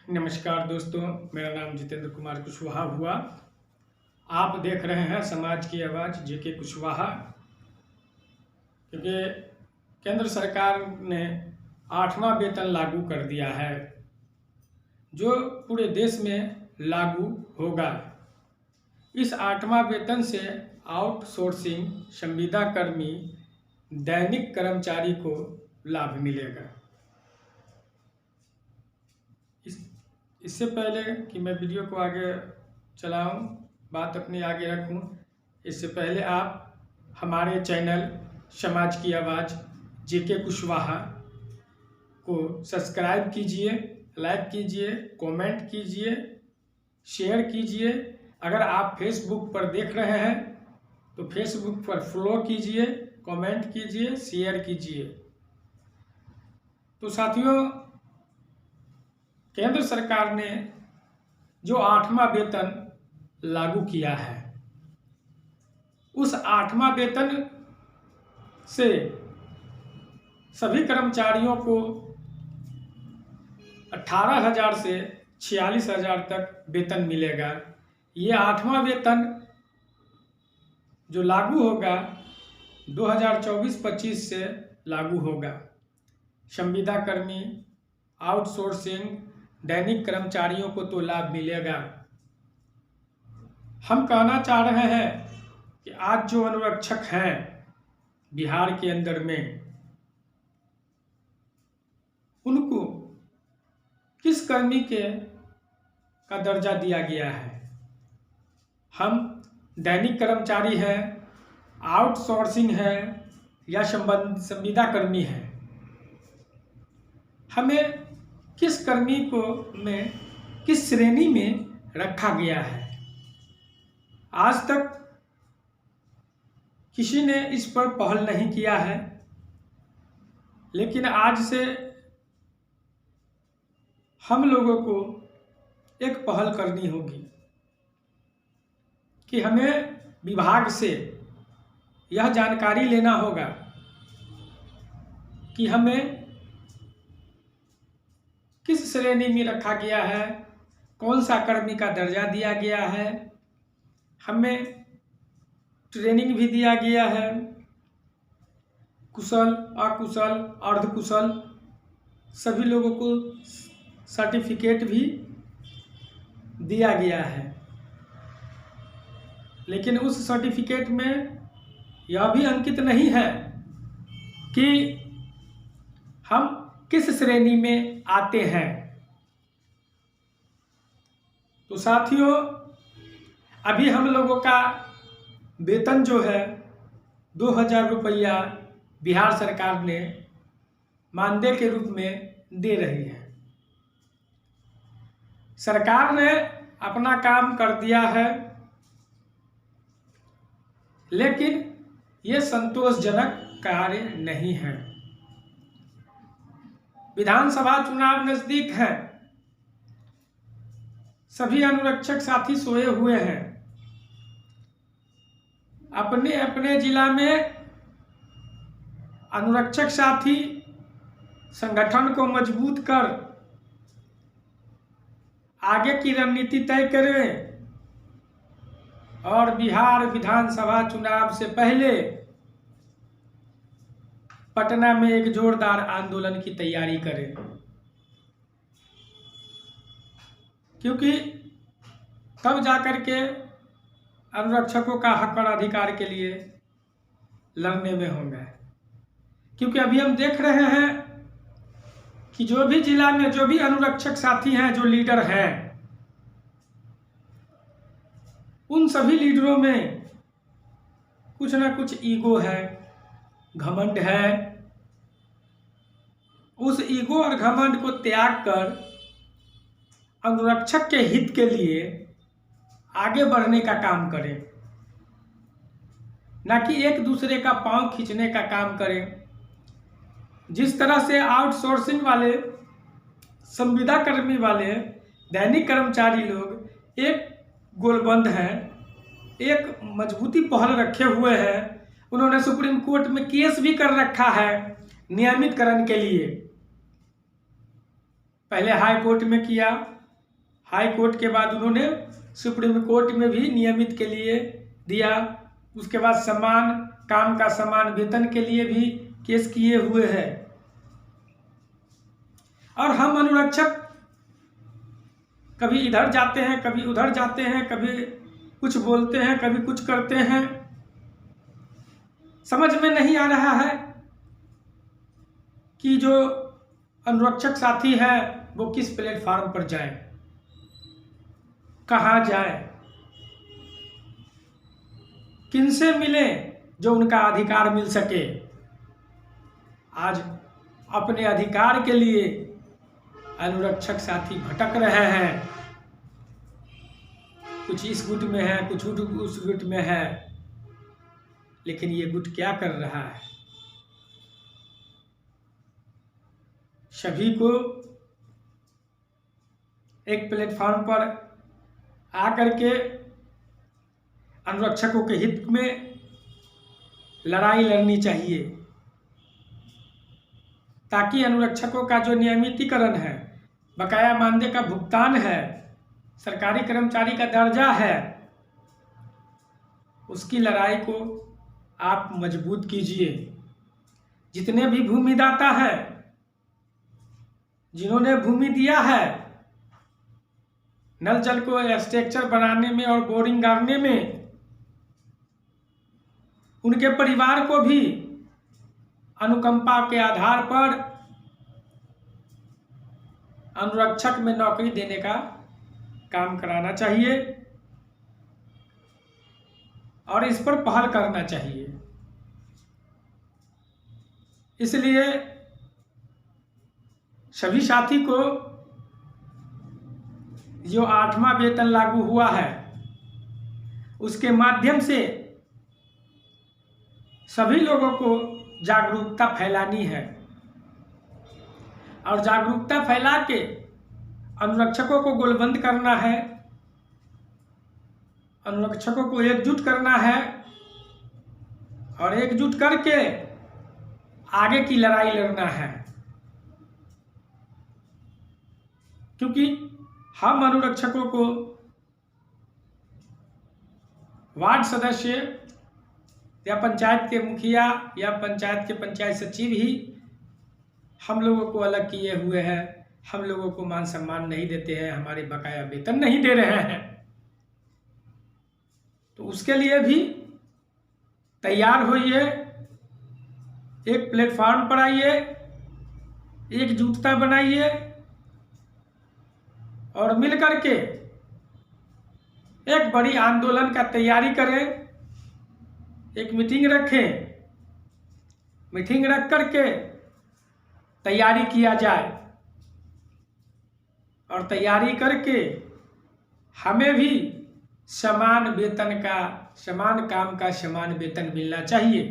नमस्कार दोस्तों, मेरा नाम जितेंद्र कुमार कुशवाहा हुआ। आप देख रहे हैं समाज की आवाज़ जेके कुशवाहा। क्योंकि केंद्र सरकार ने 8वां वेतन लागू कर दिया है, जो पूरे देश में लागू होगा। इस 8वां वेतन से आउटसोर्सिंग संविदा कर्मी दैनिक कर्मचारी को लाभ मिलेगा। इससे पहले कि मैं वीडियो को आगे चलाऊं, बात अपनी आगे रखूं, इससे पहले आप हमारे चैनल समाज की आवाज़ जेके कुशवाहा को सब्सक्राइब कीजिए, लाइक कीजिए, कमेंट कीजिए, शेयर कीजिए। अगर आप फेसबुक पर देख रहे हैं तो फेसबुक पर फॉलो कीजिए, कमेंट कीजिए, शेयर कीजिए। तो साथियों, केंद्र सरकार ने जो 8वां वेतन लागू किया है, उस 8वां वेतन से सभी कर्मचारियों को 18,000 से 46,000 तक वेतन मिलेगा। ये 8वां वेतन जो लागू होगा 2024-25 से लागू होगा। संविदा कर्मी, आउटसोर्सिंग, दैनिक कर्मचारियों को तो लाभ मिलेगा। हम कहना चाह रहे हैं कि आज जो अनुरक्षक हैं बिहार के अंदर में, उनको किस कर्मी का दर्जा दिया गया है? हम दैनिक कर्मचारी हैं, आउटसोर्सिंग है या संविदा कर्मी है? हमें किस कर्मी को में किस श्रेणी में रखा गया है? आज तक किसी ने इस पर पहल नहीं किया है, लेकिन आज से हम लोगों को एक पहल करनी होगी कि हमें विभाग से यह जानकारी लेना होगा कि हमें किस श्रेणी में रखा गया है, कौन सा कर्मी का दर्जा दिया गया है। हमें ट्रेनिंग भी दिया गया है, कुशल, अकुशल, अर्धकुशल सभी लोगों को सर्टिफिकेट भी दिया गया है। लेकिन उस सर्टिफिकेट में यह भी अंकित नहीं है कि हम किस श्रेणी में आते हैं। तो साथियों, अभी हम लोगों का वेतन जो है 2,000 रुपया बिहार सरकार ने मानदेय के रूप में दे रही है। सरकार ने अपना काम कर दिया है, लेकिन ये संतोषजनक कार्य नहीं है। विधानसभा चुनाव नजदीक है, सभी अनुरक्षक साथी सोए हुए हैं। अपने अपने जिला में अनुरक्षक साथी संगठन को मजबूत कर आगे की रणनीति तय करें और बिहार विधानसभा चुनाव से पहले पटना में एक जोरदार आंदोलन की तैयारी करें, क्योंकि तब जाकर के अनुरक्षकों का हक और अधिकार के लिए लड़ने में होंगे। क्योंकि अभी हम देख रहे हैं कि जो भी जिला में जो भी अनुरक्षक साथी हैं, जो लीडर हैं, उन सभी लीडरों में कुछ ना कुछ ईगो है, घमंड है। उस ईगो और घमंड को त्याग कर अनुरक्षक के हित के लिए आगे बढ़ने का काम करें, ना कि एक दूसरे का पांव खींचने का काम करें। जिस तरह से आउटसोर्सिंग वाले, संविदा कर्मी वाले, दैनिक कर्मचारी लोग एक गोलबंद हैं, एक मजबूती पहल रखे हुए हैं। उन्होंने सुप्रीम कोर्ट में केस भी कर रखा है नियमितकरण के लिए। पहले हाई कोर्ट में किया, हाई कोर्ट के बाद उन्होंने सुप्रीम कोर्ट में भी नियमित के लिए दिया। उसके बाद समान काम का समान वेतन के लिए भी केस किए हुए हैं। और हम अनुरक्षक कभी इधर जाते हैं, कभी उधर जाते हैं, कभी कुछ बोलते हैं, कभी कुछ करते हैं। समझ में नहीं आ रहा है कि जो अनुरक्षक साथी है वो किस प्लेटफॉर्म पर जाए, कहाँ जाए, किनसे मिले जो उनका अधिकार मिल सके। आज अपने अधिकार के लिए अनुरक्षक साथी भटक रहे हैं, कुछ इस गुट में है, कुछ उस गुट में है, लेकिन ये गुट क्या कर रहा है? सभी को एक प्लेटफॉर्म पर आकर के अनुरक्षकों के हित में लड़ाई लड़नी चाहिए, ताकि अनुरक्षकों का जो नियमितीकरण है, बकाया मानदेय का भुगतान है, सरकारी कर्मचारी का दर्जा है, उसकी लड़ाई को आप मजबूत कीजिए। जितने भी भूमिदाता है, जिन्होंने भूमि दिया है, नल जल को स्ट्रक्चर बनाने में और बोरिंग गाड़ने में, उनके परिवार को भी अनुकंपा के आधार पर अनुरक्षक में नौकरी देने का काम कराना चाहिए और इस पर पहल करना चाहिए। इसलिए सभी साथी को जो 8वां वेतन लागू हुआ है, उसके माध्यम से सभी लोगों को जागरूकता फैलानी है और जागरूकता फैला के अनुरक्षकों को गोलबंद करना है, अनुरक्षकों को एकजुट करना है और एकजुट करके आगे की लड़ाई लड़ना है। क्योंकि हम अनुरक्षकों को वार्ड सदस्य या पंचायत के मुखिया या पंचायत के पंचायत सचिव ही हम लोगों को अलग किए हुए हैं, हम लोगों को मान सम्मान नहीं देते हैं, हमारे बकाया वेतन नहीं दे रहे हैं। तो उसके लिए भी तैयार होइए, एक प्लेटफॉर्म पर आइए, एकजुटता बनाइए और मिलकर के एक बड़ी आंदोलन का तैयारी करें। एक मीटिंग रखें, मीटिंग रख करके तैयारी किया जाए और तैयारी करके हमें भी समान वेतन का, समान काम का समान वेतन मिलना चाहिए।